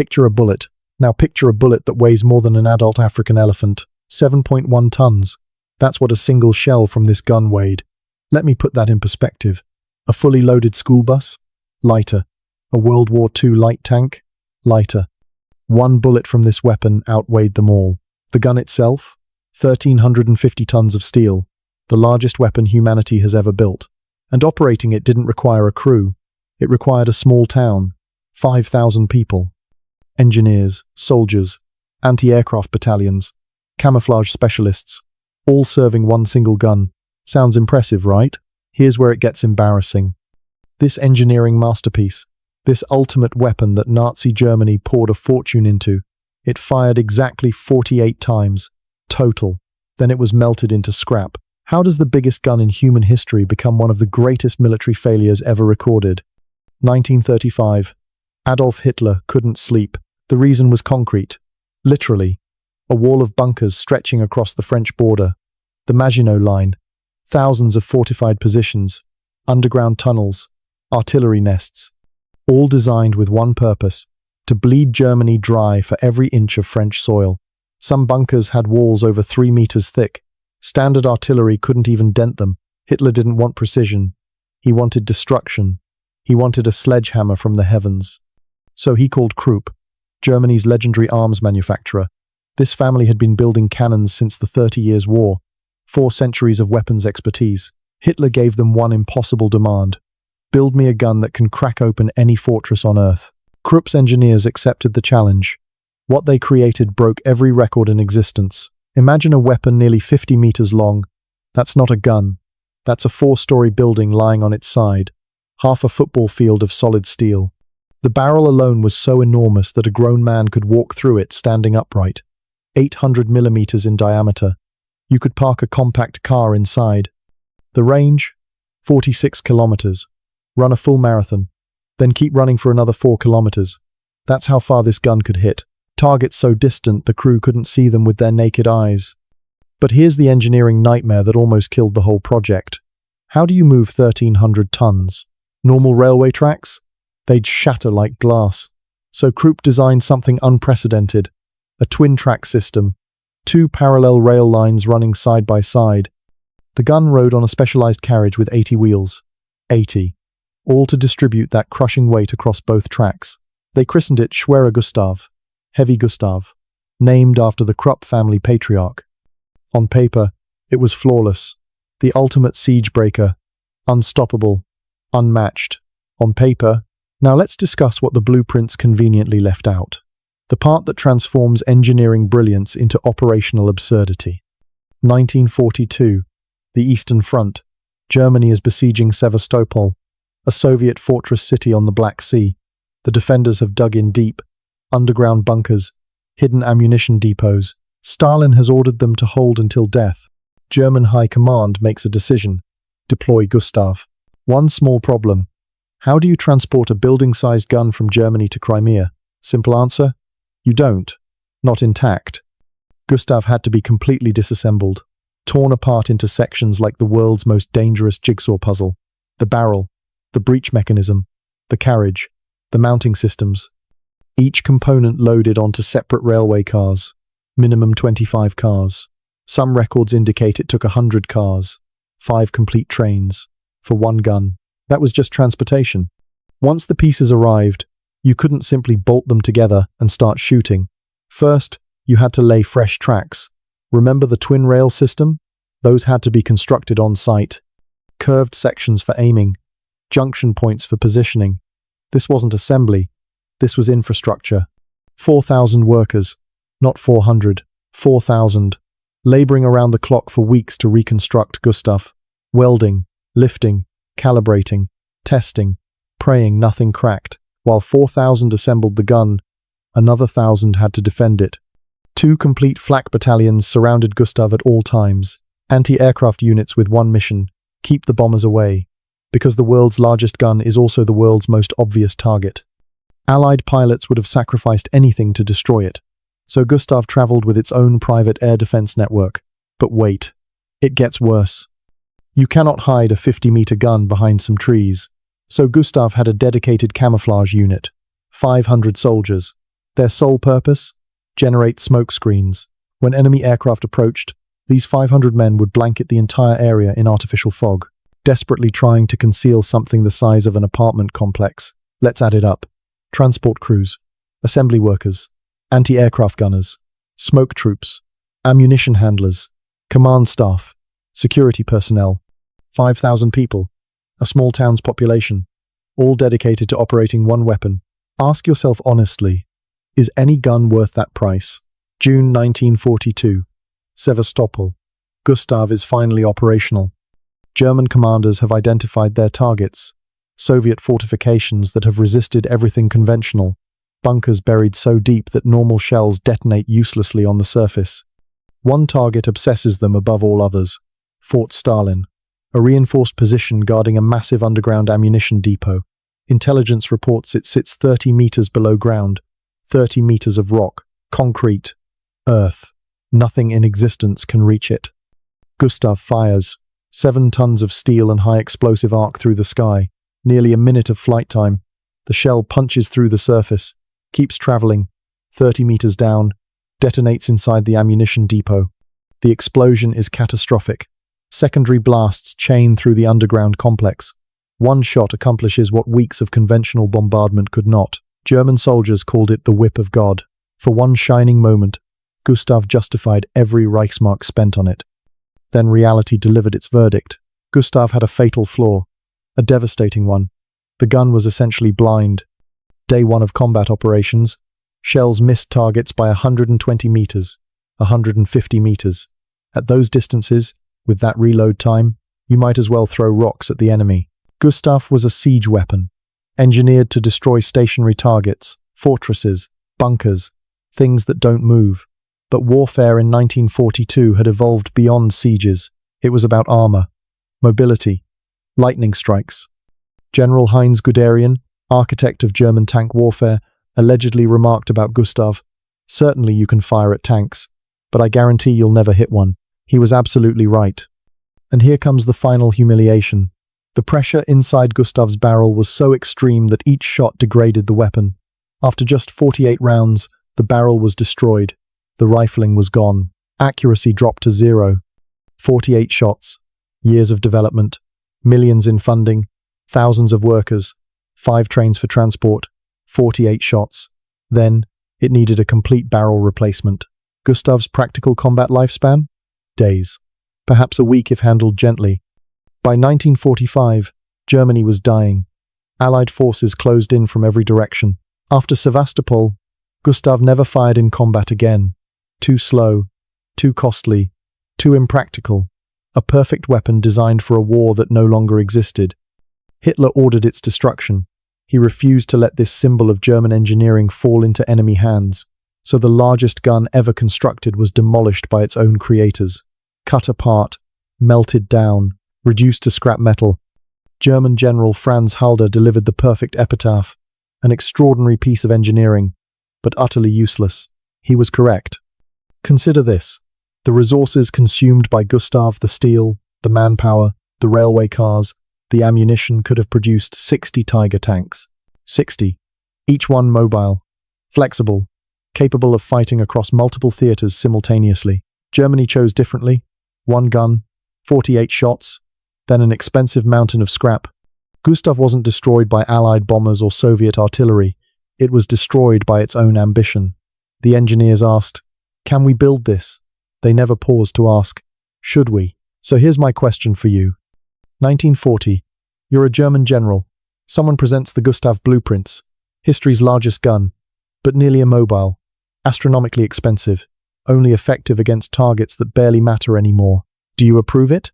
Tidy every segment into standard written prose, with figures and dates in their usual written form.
Picture a bullet. Now picture a bullet that weighs more than an adult African elephant. 7.1 tons. That's what a single shell from this gun weighed. Let me put that in perspective. A fully loaded school bus? Lighter. A World War II light tank? Lighter. One bullet from this weapon outweighed them all. The gun itself? 1,350 tons of steel. The largest weapon humanity has ever built. And operating it didn't require a crew. It required a small town. 5,000 people. Engineers, soldiers, anti-aircraft battalions, camouflage specialists, all serving one single gun. Sounds impressive, right? Here's where it gets embarrassing. This engineering masterpiece, this ultimate weapon that Nazi Germany poured a fortune into, it fired exactly 48 times, total. Then it was melted into scrap. How does the biggest gun in human history become one of the greatest military failures ever recorded? 1935. Adolf Hitler couldn't sleep. The reason was concrete. Literally. A wall of bunkers stretching across the French border. The Maginot Line. Thousands of fortified positions. Underground tunnels. Artillery nests. All designed with one purpose: to bleed Germany dry for every inch of French soil. Some bunkers had walls over 3 meters thick. Standard artillery couldn't even dent them. Hitler didn't want precision. He wanted destruction. He wanted a sledgehammer from the heavens. So he called Krupp, Germany's legendary arms manufacturer. This family had been building cannons since the 30 Years' War, 4 centuries of weapons expertise. Hitler gave them one impossible demand: build me a gun that can crack open any fortress on Earth. Krupp's engineers accepted the challenge. What they created broke every record in existence. Imagine a weapon nearly 50 meters long. That's not a gun. That's a 4-story building lying on its side. Half a football field of solid steel. The barrel alone was so enormous that a grown man could walk through it standing upright. 800 millimeters in diameter. You could park a compact car inside. The range? 46 kilometers. Run a full marathon. Then keep running for another 4 kilometers. That's how far this gun could hit. Targets so distant the crew couldn't see them with their naked eyes. But here's the engineering nightmare that almost killed the whole project. How do you move 1,300 tons? Normal railway tracks? They'd shatter like glass. So Krupp designed something unprecedented. A twin-track system. 2 parallel rail lines running side by side. The gun rode on a specialized carriage with 80 wheels. 80. All to distribute that crushing weight across both tracks. They christened it Schwerer Gustav, Heavy Gustav, named after the Krupp family patriarch. On paper, it was flawless. The ultimate siege breaker. Unstoppable. Unmatched. On paper. Now let's discuss what the blueprints conveniently left out. The part that transforms engineering brilliance into operational absurdity. 1942. The Eastern Front. Germany is besieging Sevastopol, a Soviet fortress city on the Black Sea. The defenders have dug in deep. Underground bunkers, hidden ammunition depots. Stalin has ordered them to hold until death. German High Command makes a decision. Deploy Gustav. One small problem. How do you transport a building-sized gun from Germany to Crimea? Simple answer? You don't. Not intact. Gustav had to be completely disassembled, torn apart into sections like the world's most dangerous jigsaw puzzle. The barrel, the breech mechanism, the carriage, the mounting systems. Each component loaded onto separate railway cars. Minimum 25 cars. Some records indicate it took 100 cars. 5 complete trains. For one gun. That was just transportation. Once the pieces arrived, you couldn't simply bolt them together and start shooting. First, you had to lay fresh tracks. Remember the twin rail system? Those had to be constructed on site. Curved sections for aiming. Junction points for positioning. This wasn't assembly. This was infrastructure. 4,000 workers. Not 400. 4,000. Laboring around the clock for weeks to reconstruct Gustav. Welding, lifting, calibrating, testing, praying nothing cracked. While 4,000 assembled the gun, another 1,000 had to defend it. 2 complete flak battalions surrounded Gustav at all times. Anti-aircraft units with one mission: keep the bombers away. Because the world's largest gun is also the world's most obvious target. Allied pilots would have sacrificed anything to destroy it. So Gustav traveled with its own private air defense network. But wait, it gets worse. You cannot hide a 50-meter gun behind some trees. So Gustav had a dedicated camouflage unit. 500 soldiers. Their sole purpose? Generate smoke screens. When enemy aircraft approached, these 500 men would blanket the entire area in artificial fog, desperately trying to conceal something the size of an apartment complex. Let's add it up. Transport crews, assembly workers, anti-aircraft gunners, smoke troops, ammunition handlers, command staff, security personnel. 5,000 people, a small town's population, all dedicated to operating one weapon. Ask yourself honestly, is any gun worth that price? June 1942. Sevastopol. Gustav is finally operational. German commanders have identified their targets. Soviet fortifications that have resisted everything conventional. Bunkers buried so deep that normal shells detonate uselessly on the surface. One target obsesses them above all others. Fort Stalin. A reinforced position guarding a massive underground ammunition depot. Intelligence reports it sits 30 meters below ground. 30 meters of rock, concrete, earth. Nothing in existence can reach it. Gustav fires. 7 tons of steel and high explosive arc through the sky. Nearly a minute of flight time. The shell punches through the surface, keeps traveling, 30 meters down, detonates inside the ammunition depot. The explosion is catastrophic. Secondary blasts chain through the underground complex. One shot accomplishes what weeks of conventional bombardment could not. German soldiers called it the whip of God. For one shining moment, Gustav justified every Reichsmark spent on it. Then reality delivered its verdict. Gustav had a fatal flaw, a devastating one. The gun was essentially blind. Day 1 of combat operations, shells missed targets by 120 meters, 150 meters. At those distances, with that reload time, you might as well throw rocks at the enemy. Gustav was a siege weapon, engineered to destroy stationary targets, fortresses, bunkers, things that don't move. But warfare in 1942 had evolved beyond sieges. It was about armor, mobility, lightning strikes. General Heinz Guderian, architect of German tank warfare, allegedly remarked about Gustav, "Certainly you can fire at tanks, but I guarantee you'll never hit one." He was absolutely right. And here comes the final humiliation. The pressure inside Gustav's barrel was so extreme that each shot degraded the weapon. After just 48 rounds, the barrel was destroyed. The rifling was gone. Accuracy dropped to 0. 48 shots. Years of development. Millions in funding. Thousands of workers. 5 trains for transport. 48 shots. Then, it needed a complete barrel replacement. Gustav's practical combat lifespan? Days. Perhaps a week if handled gently. By 1945, Germany was dying. Allied forces closed in from every direction. After Sevastopol, Gustav never fired in combat again. Too slow, too costly, too impractical. A perfect weapon designed for a war that no longer existed. Hitler ordered its destruction. He refused to let this symbol of German engineering fall into enemy hands. So the largest gun ever constructed was demolished by its own creators. Cut apart, melted down, reduced to scrap metal. German General Franz Halder delivered the perfect epitaph. An extraordinary piece of engineering, but utterly useless. He was correct. Consider this. The resources consumed by Gustav, the steel, the manpower, the railway cars, the ammunition could have produced 60 Tiger tanks. 60. Each one mobile, flexible, capable of fighting across multiple theaters simultaneously. Germany chose differently. 1 gun, 48 shots, then an expensive mountain of scrap. Gustav wasn't destroyed by Allied bombers or Soviet artillery. It was destroyed by its own ambition. The engineers asked, "Can we build this?" They never paused to ask, "Should we?" So here's my question for you. 1940. You're a German general. Someone presents the Gustav blueprints, history's largest gun, but nearly immobile, astronomically expensive, only effective against targets that barely matter anymore. Do you approve it?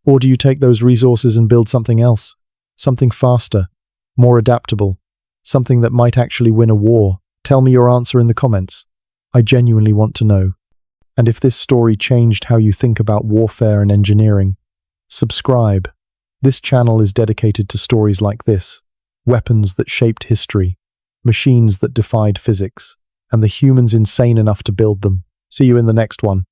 Or do you take those resources and build something else? Something faster, more adaptable, something that might actually win a war? Tell me your answer in the comments. I genuinely want to know. And if this story changed how you think about warfare and engineering, subscribe. This channel is dedicated to stories like this, weapons that shaped history, machines that defied physics, and the humans insane enough to build them. See you in the next one.